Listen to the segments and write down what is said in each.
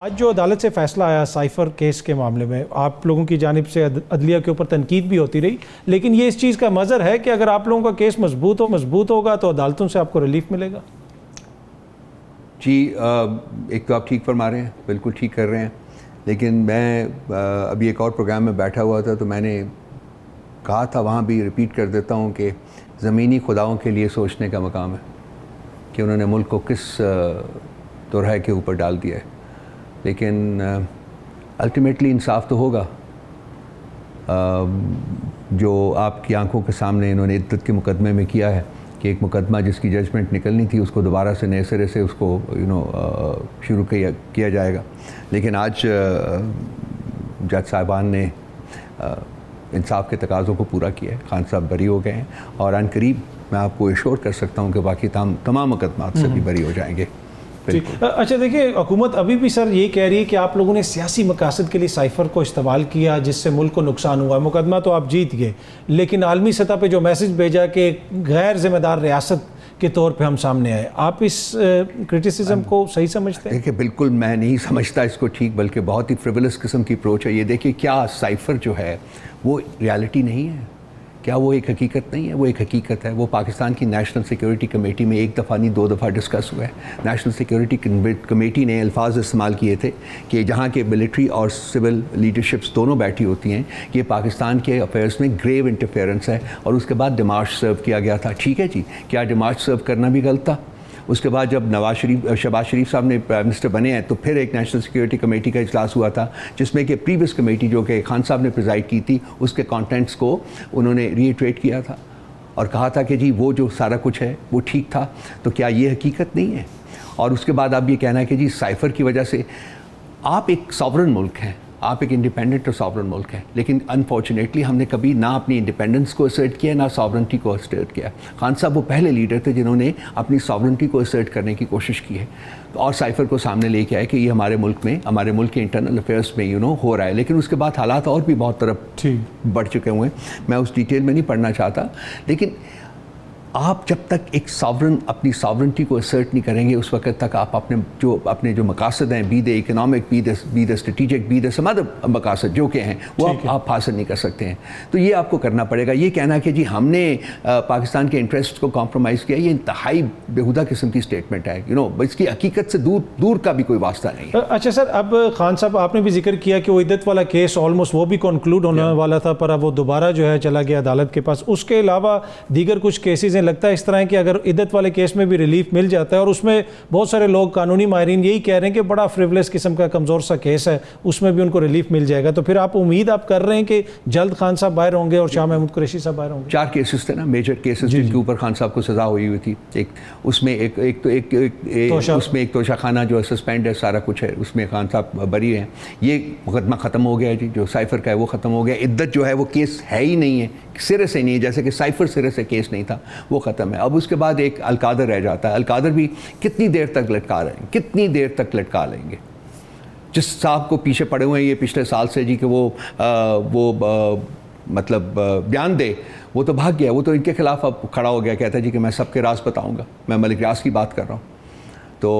آج جو عدالت سے فیصلہ آیا سائفر کیس کے معاملے میں، آپ لوگوں کی جانب سے عدلیہ کے اوپر تنقید بھی ہوتی رہی، لیکن یہ اس چیز کا مظہر ہے کہ اگر آپ لوگوں کا کیس مضبوط ہوگا تو عدالتوں سے آپ کو ریلیف ملے گا۔ جی ایک تو آپ ٹھیک فرما رہے ہیں، بالکل ٹھیک کر رہے ہیں، لیکن میں ابھی ایک اور پروگرام میں بیٹھا ہوا تھا تو میں نے کہا تھا، وہاں بھی ریپیٹ کر دیتا ہوں کہ زمینی خداؤں کے لیے سوچنے کا مقام ہے کہ انہوں نے ملک کو کس طرح کے اوپر ڈال دیا ہے، لیکن الٹیمیٹلی انصاف تو ہوگا۔ جو آپ کی آنکھوں کے سامنے انہوں نے عدت کے مقدمے میں کیا ہے کہ ایک مقدمہ جس کی ججمنٹ نکلنی تھی اس کو دوبارہ سے نئے سرے سے اس کو شروع کیا جائے گا، لیکن آج جج صاحبان نے انصاف کے تقاضوں کو پورا کیا ہے، خان صاحب بری ہو گئے ہیں اور عن قریب میں آپ کو ایشور کر سکتا ہوں کہ باقی تمام مقدمات سے بھی بری ہو جائیں گے۔ اچھا دیکھیں، حکومت ابھی بھی سر یہ کہہ رہی ہے کہ آپ لوگوں نے سیاسی مقاصد کے لیے سائفر کو استعمال کیا جس سے ملک کو نقصان ہوا۔ مقدمہ تو آپ جیت گئے، لیکن عالمی سطح پہ جو میسج بھیجا کہ غیر ذمہ دار ریاست کے طور پہ ہم سامنے آئے، آپ اس کرٹیسزم کو صحیح سمجھتے ہیں؟ دیکھیں بالکل میں نہیں سمجھتا اس کو ٹھیک، بلکہ بہت ہی فریولس قسم کی اپروچ ہے یہ۔ دیکھیں کیا سائفر جو ہے وہ ریالٹی نہیں ہے؟ کیا وہ ایک حقیقت نہیں ہے؟ وہ ایک حقیقت ہے۔ وہ پاکستان کی نیشنل سیکیورٹی کمیٹی میں ایک دفعہ نہیں 2 دفعہ ڈسکس ہوا ہے۔ نیشنل سیکیورٹی کمیٹی نے الفاظ استعمال کیے تھے کہ جہاں کے ملٹری اور سول لیڈرشپس دونوں بیٹھی ہوتی ہیں کہ یہ پاکستان کے افیئرس میں گریو انٹرفیئرنس ہے، اور اس کے بعد ڈیمارش سرو کیا گیا تھا۔ ٹھیک ہے جی، کیا ڈیمارش سرو کرنا بھی غلط تھا؟ اس کے بعد جب شہباز شریف صاحب نے پرائم منسٹر بنے ہیں تو پھر ایک نیشنل سیکیورٹی کمیٹی کا اجلاس ہوا تھا جس میں کہ پریویس کمیٹی جو کہ خان صاحب نے پریزائڈ کی تھی اس کے کانٹینٹس کو انہوں نے ری ایٹریٹ کیا تھا اور کہا تھا کہ جی وہ جو سارا کچھ ہے وہ ٹھیک تھا۔ تو کیا یہ حقیقت نہیں ہے؟ اور اس کے بعد آپ یہ کہنا ہے کہ جی سائفر کی وجہ سے آپ ایک ساورن ملک ہیں، آپ ایک انڈیپینڈنٹ اور ساورن ملک ہیں، لیکن انفارچونیٹلی ہم نے کبھی نہ اپنی انڈیپینڈنس کو اسرٹ کیا نہ ساورنٹی کو اسرٹ کیا۔ خان صاحب وہ پہلے لیڈر تھے جنہوں نے اپنی ساورنٹی کو اسرٹ کرنے کی کوشش کی ہے اور سائفر کو سامنے لے کے آئے کہ یہ ہمارے ملک میں، ہمارے ملک کے انٹرنل افیئرس میں ہو رہا ہے، لیکن اس کے بعد حالات اور بھی بہت طرف بڑھ چکے ہوئے ہیں۔ میں اس ڈیٹیل میں نہیں پڑھنا چاہتا، لیکن آپ جب تک ایک ساورن اپنی ساورنٹی کو اسرٹ نہیں کریں گے اس وقت تک آپ اپنے جو مقاصد ہیں، be they economic, be they strategic, be they some other مقاصد جو کہ ہیں وہ آپ حاصل نہیں کر سکتے ہیں۔ تو یہ آپ کو کرنا پڑے گا۔ یہ کہنا کہ جی ہم نے پاکستان کے انٹرسٹ کو کمپرومائز کیا، یہ انتہائی بیہودہ قسم کی اسٹیٹمنٹ ہے۔ اس کی حقیقت سے دور کا بھی کوئی واسطہ نہیں ہے۔ اچھا سر، اب خان صاحب آپ نے بھی ذکر کیا کہ وہ عدت والا کیس آلموسٹ وہ بھی کنکلوڈ ہونے والا تھا، پر اب وہ دوبارہ جو ہے چلا گیا عدالت کے پاس۔ اس کے علاوہ دیگر کچھ کیسز لگتا ہے اس طرح ہے کہ اگر عدت والے کیس میں بھی ریلیف مل جاتا ہے، اور اس میں بہت سارے لوگ قانونی ماہرین یہی کہہ رہے ہیں کہ بڑا فریولس قسم کا کمزور سا کیس ہے، اس میں بھی ان کو ریلیف مل جائے گا، تو پھر آپ امید کر رہے ہیں کہ جلد خان صاحب باہر ہوں گے اور شاہ محمود قریشی صاحب باہر ہوں گے؟ 4 کیسز تھے نا، میجر کیسز جن کے اوپر خان صاحب کو سزا ہوئی تھی۔ اس میں ایک توشہ خانہ جو سسپینڈ ہے، سارا کچھ ہے، اس میں خان صاحب بری ہیں۔ یہ مقدمہ ختم ہو گیا جی، جو سائفر کا ہے وہ ختم ہو گیا۔ عدت جو ہے وہ کیس ہے ہی نہیں ہے، سرے سے نہیں ہے، جیسے کہ سائفر سرے سے کیس نہیں تھا، وہ ختم ہے۔ اب اس کے بعد ایک القادر رہ جاتا ہے۔ القادر بھی کتنی دیر تک لٹکا رہے ہیں، کتنی دیر تک لٹکا لیں گے؟ جس صاحب کو پیچھے پڑے ہوئے ہیں یہ پچھلے سال سے جی کہ وہ مطلب بیان دے، وہ تو بھاگ گیا، وہ تو ان کے خلاف اب کھڑا ہو گیا، کہتا ہے جی کہ میں سب کے راز بتاؤں گا، میں ملک ریاض کی بات کر رہا ہوں۔ تو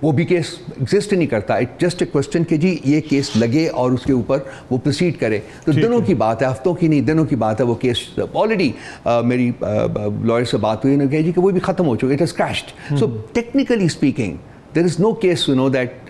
وہ بھی کیس ایگزسٹ نہیں کرتا۔ اٹ جسٹ اے کوسچن کہ جی یہ کیس لگے اور اس کے اوپر وہ پروسیڈ کرے۔ تو دنوں کی بات ہے، ہفتوں کی نہیں، دنوں کی بات ہے۔ وہ کیس آلریڈی میری لائر سے بات ہوئی، انہوں نے کہا جی کہ وہ بھی ختم ہو چکے، it has crashed. So technically speaking there is no case that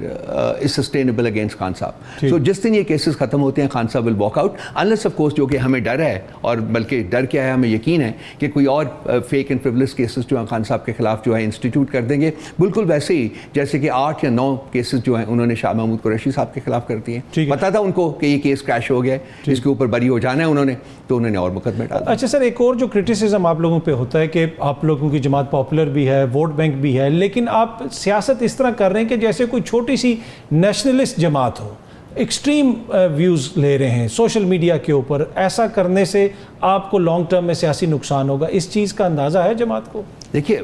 is sustainable against Khan sahib. So جس دن یہ کیسز ختم ہوتے ہیں خان صاحب will walk out unless of course، جو کہ ہمیں ڈر ہے، اور بلکہ ڈر کیا ہے، ہمیں یقین ہے کہ کوئی اور فیک اینڈ فریولس کیسز جو ہیں خان صاحب کے خلاف جو ہے انسٹیٹیوٹ کر دیں گے، بالکل ویسے ہی جیسے کہ 8 یا 9 کیسز جو ہیں انہوں نے شاہ محمود قریشی صاحب کے خلاف کر دیے ہیں۔ پتا تھا ان کو کہ یہ کیس کریش ہو گیا ہے، اس کے اوپر بری ہو جانا ہے انہوں نے، تو انہوں نے اور مقدمے ڈالا۔ اچھا سر، ایک اور جو کرٹیسزم آپ لوگوں پہ ہوتا ہے کہ آپ لوگوں کی جماعت پاپولر بھی ہے، ووٹ بینک بھی ہے، لیکن آپ سیاست اس طرح کر رہے ہیں کہ جیسے کوئی چھوٹی سی نیشنلسٹ جماعت ہو، ایکسٹریم ویوز لے رہے ہیں سوشل میڈیا کے اوپر۔ ایسا کرنے سے آپ کو لانگ ٹرم میں سیاسی نقصان ہوگا، اس چیز کا اندازہ ہے جماعت کو؟ دیکھیے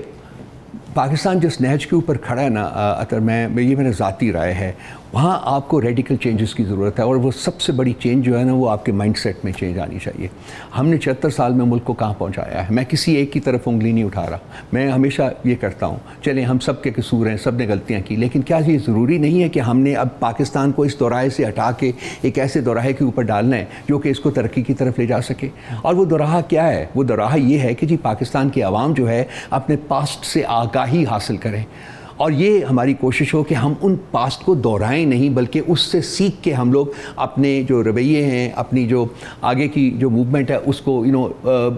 پاکستان جس نہج کے اوپر کھڑا ہے نا، اگر یہ میرا ذاتی رائے ہے، وہاں آپ کو ریڈیکل چینجز کی ضرورت ہے، اور وہ سب سے بڑی چینج جو ہے نا وہ آپ کے مائنڈ سیٹ میں چینج آنی چاہیے۔ ہم نے 76 سال میں ملک کو کہاں پہنچایا ہے؟ میں کسی ایک کی طرف انگلی نہیں اٹھا رہا، میں ہمیشہ یہ کرتا ہوں چلیں ہم سب کے قصور ہیں، سب نے غلطیاں کی، لیکن کیا یہ ضروری نہیں ہے کہ ہم نے اب پاکستان کو اس دوراہے سے ہٹا کے ایک ایسے دوراہے کے اوپر ڈالنا ہے جو کہ اس کو ترقی کی طرف لے جا سکے؟ اور وہ دوراہا کیا ہے؟ وہ دوراہا یہ ہے کہ جی پاکستان کے عوام جو ہے اپنے پاسٹ سے آگاہی حاصل کریں، اور یہ ہماری کوشش ہو کہ ہم ان پاسٹ کو دہرائیں نہیں، بلکہ اس سے سیکھ کے ہم لوگ اپنے جو رویے ہیں، اپنی جو آگے کی جو موومنٹ ہے اس کو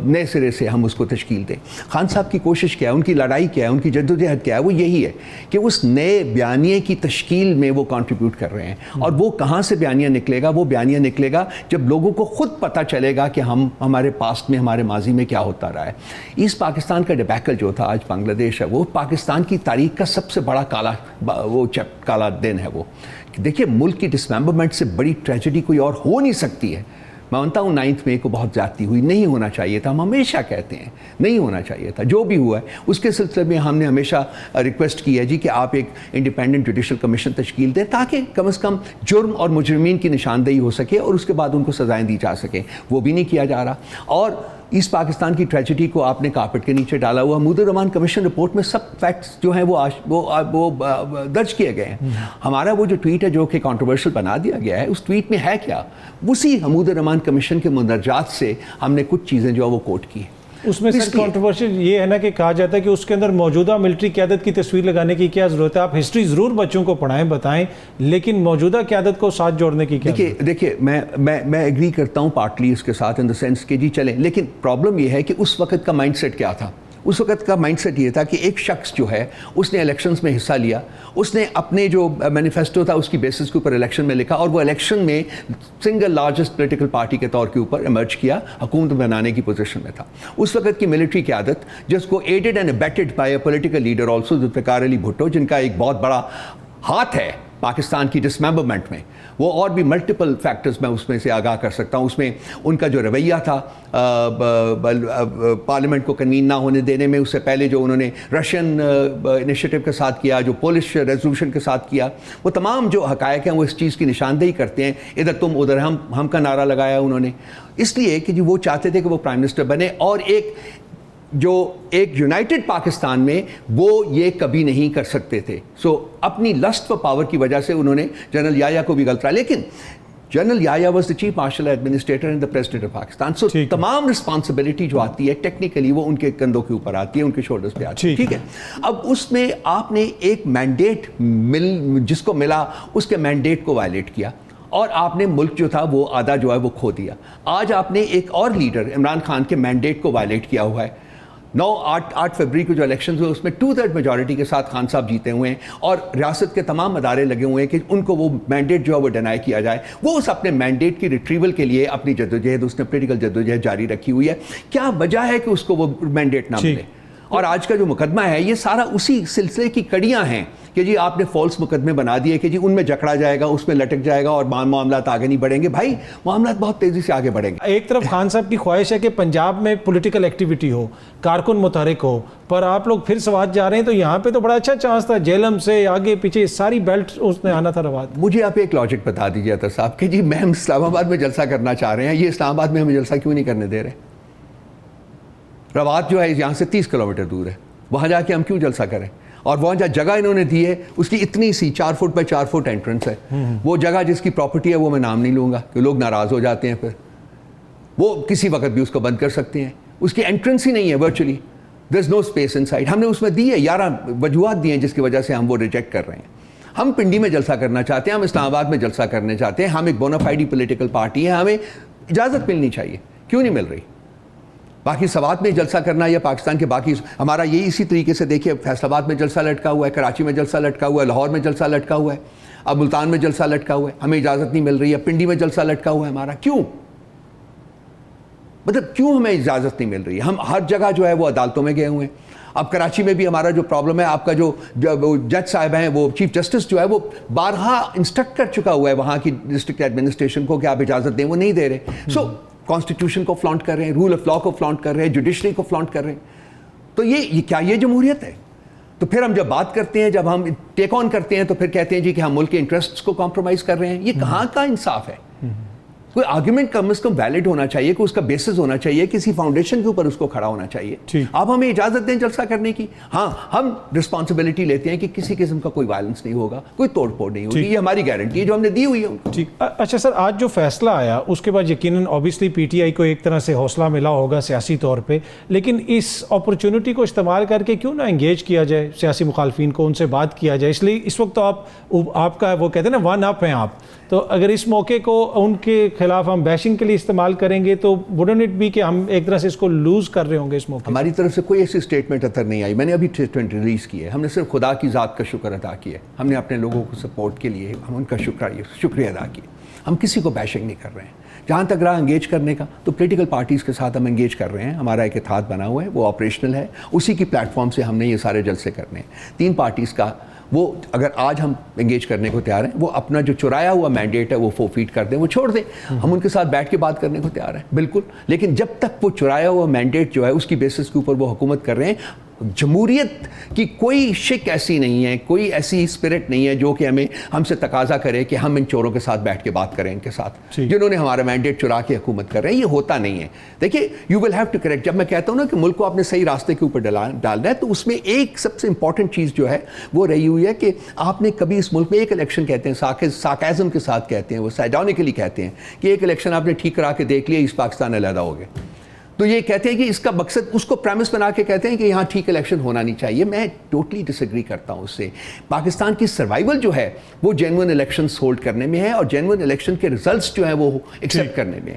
نئے سرے سے ہم اس کو تشکیل دیں۔ خان صاحب کی کوشش کیا ہے، ان کی لڑائی کیا ہے، ان کی جدوجہد کیا ہے؟ وہ یہی ہے کہ اس نئے بیانیے کی تشکیل میں وہ کنٹریبیوٹ کر رہے ہیں، اور وہ کہاں سے بیانیہ نکلے گا؟ وہ بیانیہ نکلے گا جب لوگوں کو خود پتہ چلے گا کہ ہمارے پاسٹ میں، ہمارے ماضی میں کیا ہوتا رہا ہے۔ ایسٹ پاکستان کا ڈیبیکل جو تھا، آج بنگلہ دیش ہے، وہ پاکستان کی تاریخ کا سب سے بڑا کالا دن ہے۔ وہ دیکھیے ملک کی ڈسممبرمنٹ سے بڑی ٹریجڈی کوئی اور ہو نہیں سکتی ہے۔ میں مانتا ہوں 9 مئی کو بہت زیادتی ہوئی، نہیں ہونا چاہیے تھا، ہم ہمیشہ کہتے ہیں نہیں ہونا چاہیے تھا، جو بھی ہوا ہے اس کے سلسلے میں ہم نے ہمیشہ ریکویسٹ کی ہے جی کہ آپ ایک انڈیپینڈنٹ جوڈیشل کمیشن تشکیل دیں تاکہ کم از کم جرم اور مجرمین کی نشاندہی ہو سکے اور اس کے بعد ان کو سزائیں دی جا سکیں۔ وہ بھی نہیں کیا جا رہا، اور ایسٹ پاکستان کی ٹریجڈی کو آپ نے کارپٹ کے نیچے ڈالا ہوا۔ محمود الرحمان کمیشن رپورٹ میں سب فیکٹس جو ہیں وہ درج کیے گئے ہیں۔ ہمارا وہ جو ٹویٹ ہے جو کہ کنٹروورشل بنا دیا گیا ہے، اس ٹویٹ میں ہے کیا؟ اسی محمود الرحمان کمیشن کے مندرجات سے ہم نے کچھ چیزیں جو ہے وہ کوٹ کی۔ اس میں سر کنٹروورشل یہ ہے نا کہ کہا جاتا ہے کہ اس کے اندر موجودہ ملٹری قیادت کی تصویر لگانے کی کیا ضرورت ہے؟ آپ ہسٹری ضرور بچوں کو پڑھائیں، بتائیں، لیکن موجودہ قیادت کو ساتھ جوڑنے کی کیا ضرورت ہے؟ دیکھیے میں ایگری کرتا ہوں پارٹلی اس کے ساتھ، ان دا سینس کہ جی چلیں، لیکن پرابلم یہ ہے کہ اس وقت کا مائنڈ سیٹ کیا تھا؟ اس وقت کا مائنڈ سیٹ یہ تھا کہ ایک شخص جو ہے اس نے الیکشنز میں حصہ لیا، اس نے اپنے جو مینیفیسٹو تھا اس کی بیسس کے اوپر الیکشن میں لکھا، اور وہ الیکشن میں سنگل لارجسٹ پولیٹیکل پارٹی کے طور کے اوپر ایمرج کیا، حکومت بنانے کی پوزیشن میں تھا۔ اس وقت کی ملٹری قیادت جس کو aided and abetted by a political leader also Zulfikar Ali Bhutto, جن کا ایک بہت بڑا ہاتھ ہے پاکستان کی ڈسممبرمنٹ میں، وہ اور بھی ملٹیپل فیکٹرز میں اس میں سے آگاہ کر سکتا ہوں۔ اس میں ان کا جو رویہ تھا پارلیمنٹ کو کنوین نہ ہونے دینے میں، اس سے پہلے جو انہوں نے رشین انیشیٹو کے ساتھ کیا، جو پولش ریزولوشن کے ساتھ کیا، وہ تمام جو حقائق ہیں وہ اس چیز کی نشاندہی کرتے ہیں۔ ادھر تم ادھر ہم کا نعرہ لگایا انہوں نے، اس لیے کہ وہ چاہتے تھے کہ وہ پرائم منسٹر بنے، اور ایک یونائٹڈ پاکستان میں وہ یہ کبھی نہیں کر سکتے تھے۔ سو اپنی لسٹ فار پاور کی وجہ سے انہوں نے جنرل یحییٰ کو بھی غلط رہا، لیکن general Yahya was the chief martial administrator and the president of Pakistan. So تمام رسپانسبلٹی جو آتی ہے ٹیکنیکلی وہ ان کے کندھوں کے اوپر آتی ہے، ان کے شولڈرز پہ آتی ہے، ٹھیک ہے۔ اب اس میں آپ نے ایک مینڈیٹ جس کو ملا اس کے مینڈیٹ کو وائلیٹ کیا، اور آپ نے ملک جو تھا وہ آدھا جو ہے وہ کھو دیا۔ آج آپ نے ایک اور لیڈر عمران خان کے مینڈیٹ کو وائلیٹ کیا ہوا ہے۔ 8 فروری کو جو الیکشنز ہوئے اس میں 2/3 میجورٹی کے ساتھ خان صاحب جیتے ہوئے ہیں، اور ریاست کے تمام ادارے لگے ہوئے ہیں کہ ان کو وہ مینڈیٹ جو ہے وہ ڈینائی کیا جائے۔ وہ اس اپنے مینڈیٹ کی ریٹریول کے لیے اپنی جدوجہد، اس نے پولیٹیکل جدوجہد جاری رکھی ہوئی ہے۔ کیا وجہ ہے کہ اس کو وہ مینڈیٹ نہ ملے؟ اور آج کا جو مقدمہ ہے یہ سارا اسی سلسلے کی کڑیاں ہیں کہ جی آپ نے فالس مقدمے بنا دیے کہ جی ان میں جکڑا جائے گا، اس میں لٹک جائے گا اور معاملات آگے نہیں بڑھیں گے۔ بھائی معاملات بہت تیزی سے آگے بڑھیں گے۔ ایک طرف خان صاحب کی خواہش ہے کہ پنجاب میں پولیٹیکل ایکٹیویٹی ہو، کارکن متحرک ہو، پر آپ لوگ پھر سوات جا رہے ہیں تو یہاں پہ تو بڑا اچھا چانس تھا، جیلم سے آگے پیچھے ساری بیلٹ اس نے آنا تھا روات۔ مجھے آپ ایک لاجک بتا دیجیے عطا صاحب کہ جی میں ہم اسلام آباد میں جلسہ کرنا چاہ رہے ہیں، یہ اسلام آباد میں ہمیں جلسہ کیوں نہیں کرنے دے رہے؟ روات جو ہے یہاں سے 30 کلومیٹر دور ہے، وہاں جا کے ہم کیوں جلسہ کریں؟ اور وہاں جگہ انہوں نے دی ہے اس کی اتنی سی 4 فٹ بائی 4 فٹ انٹرنس ہے، وہ جگہ جس کی پراپرٹی ہے وہ میں نام نہیں لوں گا کہ لوگ ناراض ہو جاتے ہیں، پھر وہ کسی وقت بھی اس کو بند کر سکتے ہیں۔ اس کی انٹرنس ہی نہیں ہے ورچولی، دیر از نو اسپیس ان سائڈ۔ ہم نے اس میں دی ہے 11 وجوہات دی ہیں جس کی وجہ سے ہم وہ ریجیکٹ کر رہے ہیں۔ ہم پنڈی میں جلسہ کرنا چاہتے ہیں، ہم اسلام آباد میں جلسہ کرنا چاہتے ہیں، ہم ایک بونافائیڈ پولیٹیکل پارٹی ہے، ہمیں اجازت ملنی چاہیے، کیوں نہیں مل رہی؟ باقی سوات میں جلسہ کرنا یا پاکستان کے باقی ہمارا یہی اسی طریقے سے دیکھیے، فیصل آباد میں جلسہ لٹکا ہوا ہے، کراچی میں جلسہ لٹکا ہوا ہے، لاہور میں جلسہ لٹکا ہوا ہے، اب ملتان میں جلسہ لٹکا ہوا ہے، ہمیں اجازت نہیں مل رہی ہے، پنڈی میں جلسہ لٹکا ہوا ہے ہمارا، کیوں؟ مطلب کیوں ہمیں اجازت نہیں مل رہی ہے؟ ہم ہر جگہ جو ہے وہ عدالتوں میں گئے ہوئے ہیں۔ اب کراچی میں بھی ہمارا جو پرابلم ہے، آپ کا جو جج صاحب ہیں، وہ چیف جسٹس جو ہے وہ بارہا انسٹرکٹ کر چکا ہوا ہے وہاں کی ڈسٹرکٹ ایڈمنسٹریشن کو کہ آپ اجازت دیں، وہ نہیں دے رہے۔ سو کانسٹیٹیوشن کو فلانٹ کر رہے ہیں، رول آف لا کو فلانٹ کر رہے ہیں، جوڈیشری کو فلانٹ کر رہے ہیں، تو یہ کیا یہ جمہوریت ہے؟ تو پھر ہم جب بات کرتے ہیں, جب ہم ٹیک آن کرتے ہیں, تو پھر کہتے ہیں جی کہ ہم ملک کے انٹرسٹس کو کمپرومائز کر رہے ہیں. یہ کہاں کا انصاف ہے؟ کوئی آرگومنٹ کم از کم ویلڈ ہونا چاہیے, کوئی اس کا بیسس ہونا چاہیے, کسی فاؤنڈیشن کے اوپر اس کو کھڑا ہونا چاہیے. آپ ہمیں اجازت دیں جلسہ کرنے کی, ہاں ہم رسپانسبلٹی لیتے ہیں کہ کسی قسم کا کوئی وائلنس نہیں ہوگا, کوئی توڑ پھوڑ نہیں ہوگی, یہ ہماری گارنٹی ہے جو ہم نے دی ہوئی ہے ان کو. ٹھیک. اچھا سر, آج جو فیصلہ آیا اس کے بعد یقیناً اوبیسلی پی ٹی آئی کو ایک طرح سے حوصلہ ملا ہوگا سیاسی طور پہ, لیکن اس اپرچونٹی کو استعمال کر کے کیوں نہ انگیج کیا جائے سیاسی مخالفین کو, ان سے بات کیا جائے. اس لیے اس وقت تو آپ کا وہ کہتے ہیں نا ون اپ ہیں آپ, تو اگر اس موقع کو ان کے خلاف ہم بیشنگ کے لیے استعمال کریں گے تو وڈنٹ اٹ بی کہ ہم ایک طرح سے اس کو لوز کر رہے ہوں گے اس موقع. ہماری طرف سے کوئی ایسی اسٹیٹمنٹ اتر نہیں آئی. میں نے ابھی اسٹیٹمنٹ ریلیز کی ہے. ہم نے صرف خدا کی ذات کا شکر ادا کیا ہے. ہم نے اپنے لوگوں کو سپورٹ کے لیے ہم ان کا شکریہ ادا کیا. ہم کسی کو بیشنگ نہیں کر رہے ہیں. جہاں تک رہا انگیج کرنے کا, تو پولیٹیکل پارٹیز کے ساتھ ہم انگیج کر رہے ہیں. ہمارا ایک اتحاد بنا ہوا ہے, وہ آپریشنل ہے. اسی کی پلیٹ فارم سے ہم نے یہ سارے جلسے کرنے ہیں. 3 پارٹیز کا وہ اگر آج ہم انگیج کرنے کو تیار ہیں, وہ اپنا جو چرایا ہوا مینڈیٹ ہے وہ فورفیٹ کر دیں, وہ چھوڑ دیں. ہم ان کے ساتھ بیٹھ کے بات کرنے کو تیار ہیں بالکل, لیکن جب تک وہ چرایا ہوا مینڈیٹ جو ہے اس کی بیسس کے اوپر وہ حکومت کر رہے ہیں, جمہوریت کی کوئی شک ایسی نہیں ہے, کوئی ایسی اسپرٹ نہیں ہے جو کہ ہم سے تقاضا کرے کہ ہم ان چوروں کے ساتھ بیٹھ کے بات کریں, ان کے ساتھ جنہوں نے ہمارا مینڈیٹ چرا کے حکومت کر رہے ہیں. یہ ہوتا نہیں ہے. دیکھیے, you will have to correct. جب میں کہتا ہوں نا کہ ملک کو آپ نے صحیح راستے کے اوپر ڈالنا ہے, تو اس میں ایک سب سے امپورٹنٹ چیز جو ہے وہ رہی ہوئی ہے کہ آپ نے کبھی اس ملک میں ایک الیکشن, کہتے ہیں سارکیزم کے ساتھ کہتے ہیں, وہ سائڈونیکلی کہتے ہیں کہ ایک الیکشن آپ نے ٹھیک کرا کے دیکھ لیا, اس پاکستان علیحدہ ہو گئے. تو یہ کہتے ہیں کہ اس کا مقصد, اس کو پریمس بنا کے کہتے ہیں کہ یہاں ٹھیک الیکشن ہونا نہیں چاہیے. میں ٹوٹلی ڈس ایگری کرتا ہوں اس سے. پاکستان کی سروائیول جو ہے وہ جینوئن الیکشنز ہولڈ کرنے میں ہے, اور جینوئن الیکشن کے ریزلٹس جو ہیں وہ ایکسیپٹ کرنے میں ہے.